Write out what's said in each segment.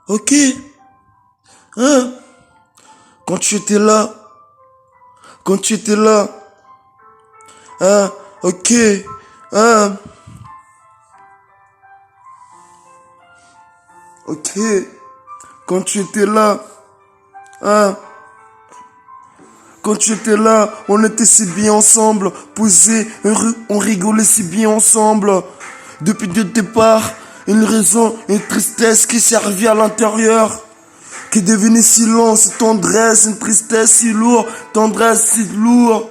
Ok. Hein? Quand tu étais là. Quand tu étais là. Hein? Ok. Hein? Ok. Quand tu étais là. Hein? Quand tu étais là, on était si bien ensemble, posés, on rigolait si bien ensemble. Depuis le départ, une raison, une tristesse qui servit à l'intérieur, qui devenait silence, tendresse, une tristesse si lourde, tendresse si lourde.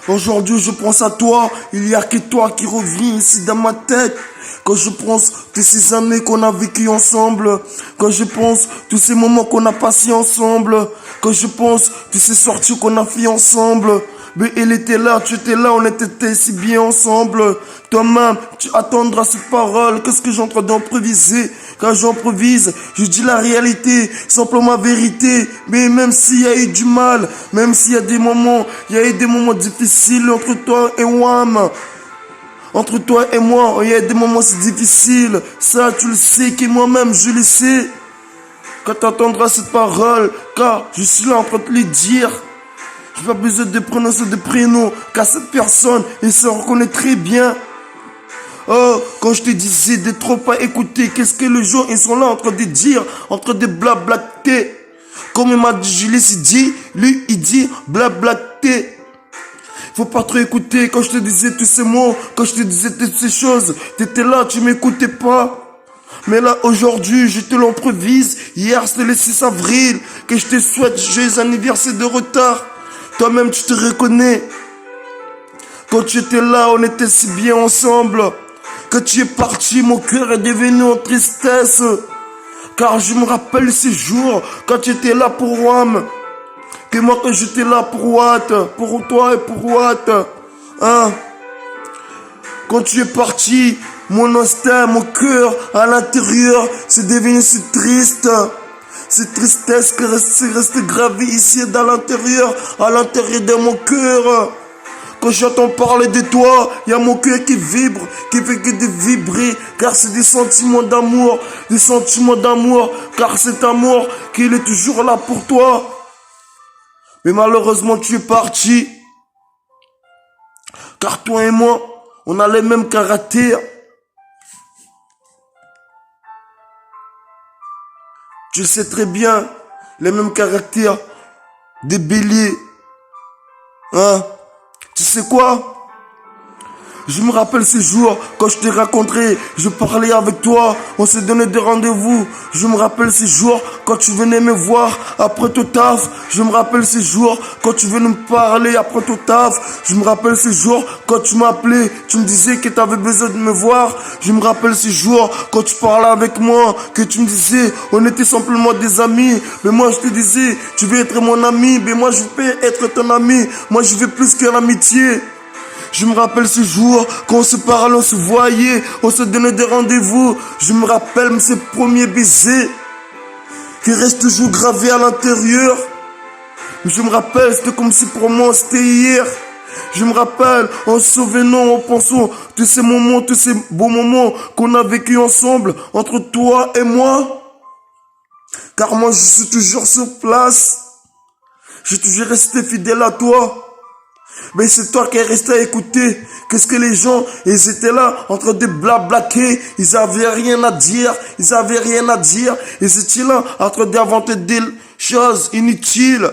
Aujourd'hui, je pense à toi, il y a que toi qui revient ici dans ma tête. Quand je pense toutes ces années qu'on a vécues ensemble, quand je pense tous ces moments qu'on a passés ensemble, quand je pense toutes ces sorties qu'on a fait ensemble, mais elle était là, tu étais là, on était si bien ensemble. Toi-même, tu attendras cette parole. Qu'est-ce que j'ai en train d'improviser? Quand j'improvise, je dis la réalité, simplement la vérité. Mais même s'il y a eu du mal, même s'il y a des moments, il y a eu des moments difficiles entre toi et moi. Entre toi et moi, il y a des moments si difficiles. Ça, tu le sais, que moi-même, je le sais. Quand tu entendras cette parole, car je suis là en train de te le dire. Je n'ai pas besoin de prononcer de prénom, car cette personne, elle se reconnaît très bien. Oh, quand je te disais de trop pas écouter, qu'est-ce que les gens, ils sont là en train de dire, en train de blablater. Comme il m'a dit, je l'ai dit, lui, il dit blablater. Faut pas trop écouter quand je te disais tous ces mots, quand je te disais toutes ces choses. T'étais là, tu m'écoutais pas. Mais là, aujourd'hui, je te l'improvise. Hier, c'était le 6 avril, que je te souhaite joyeux anniversaire de retard. Toi-même, tu te reconnais. Quand tu étais là, on était si bien ensemble. Quand tu es parti, mon cœur est devenu en tristesse. Car je me rappelle ces jours, quand tu étais là pour moi. Que moi, quand j'étais là pour Watt, pour toi et pour Watt. Hein? Quand tu es parti, mon instinct, mon cœur, à l'intérieur, c'est devenu si triste. Cette tristesse qui reste gravée ici dans l'intérieur, à l'intérieur de mon cœur. Quand j'entends parler de toi, il y a mon cœur qui vibre, qui fait que de vibrer, car c'est des sentiments d'amour, car cet amour qu'il est toujours là pour toi. Mais malheureusement, tu es parti, car toi et moi, on a les mêmes caractères. Tu sais très bien, les mêmes caractères des béliers. Hein? Tu sais quoi? Je me rappelle ces jours, quand je t'ai rencontré, je parlais avec toi, on s'est donné des rendez-vous. Je me rappelle ces jours, quand tu venais me voir après ton taf. Je me rappelle ces jours, quand tu venais me parler après ton taf. Je me rappelle ces jours, quand tu m'appelais, tu me disais que tu avais besoin de me voir. Je me rappelle ces jours, quand tu parlais avec moi, que tu me disais, on était simplement des amis. Mais moi je te disais, tu veux être mon ami, mais moi je peux être ton ami. Moi je veux plus que l'amitié. Je me rappelle ce jour, quand on se parlait, on se voyait, on se donnait des rendez-vous. Je me rappelle ces premiers baisers qui restent toujours gravés à l'intérieur. Je me rappelle, c'était comme si pour moi c'était hier. Je me rappelle, en se souvenant, en pensant tous ces moments, tous ces beaux moments qu'on a vécu ensemble, entre toi et moi. Car moi, je suis toujours sur place. Je suis toujours resté fidèle à toi. Mais c'est toi qui es resté à écouter. Qu'est-ce que les gens, ils étaient là en train de blablaquer. Ils avaient rien à dire. Ils étaient là en train d'inventer des choses inutiles.